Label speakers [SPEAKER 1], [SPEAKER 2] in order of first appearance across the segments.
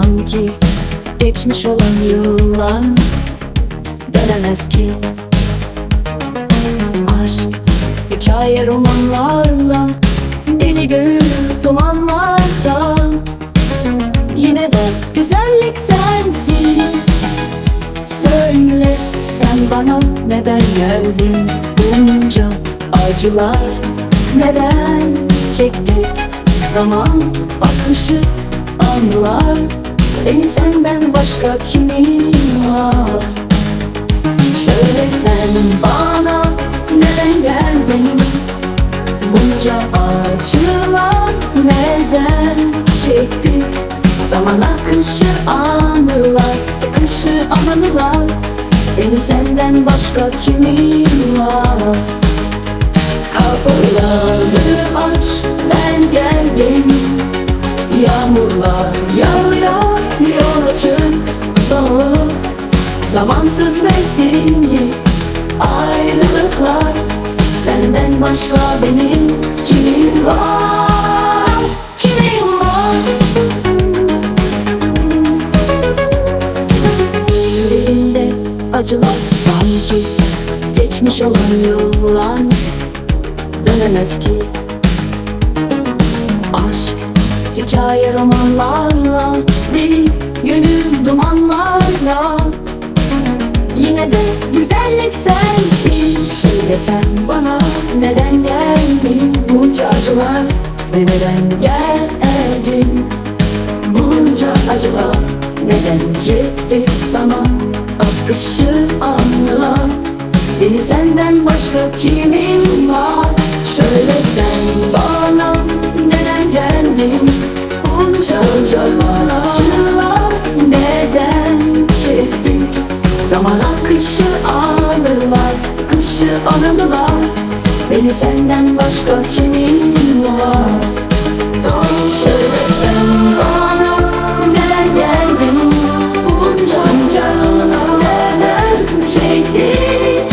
[SPEAKER 1] sanki geçmiş olan yıllar dönemez ki. Aşk hikaye romanlarla, deli gönül dumanlarda. Yine de güzellik sensin. Söyle sen bana neden geldin? Bunca acılar neden çektik? Zaman akışı anılar. Beni senden başka kimin var? Söyle sen bana neden geldin? Bunca acılar neden çektik? Zaman akışı anılar, akışı anılar. Beni senden başka kimin var? Kapıları aç, ben geldim. Yağmurlar yağıyor, yol açık dolu. Zamansız mevsimli ayrılıklar. Senden başka benim kimim var? Kimim var? Yüreğimde acılar sanki geçmiş olan yıllar dönemez ki. Aşk hikaye romanlarla, deli gönül dumanlarla. Yine de güzellik sensin. Söyle sen bana neden geldin? Bunca acılar ve neden geldin? Bunca acılar neden çektik? Zaman akışı anılar. Beni senden başka kimin var? Söyle sen bana neden geldin? Bunca acılar neden çektik? Zaman akışı anılar, akışı anılar. Beni senden başka kimin var? Söyle sen bana neden geldin? Bunca acılar neden çektik?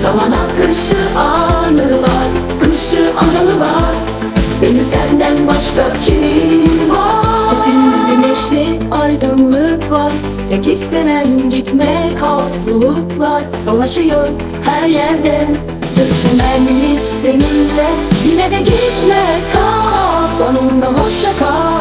[SPEAKER 1] Zaman akışı anılar, akışı anılar. Beni senden başka kimin var? Hepin güneşli aydınlık var. Tek istenen gitmek, bulutlar dolaşıyor her yerde. Görüşemeyiz seninle, yine de gitme kal. Sonunda hoşça kal.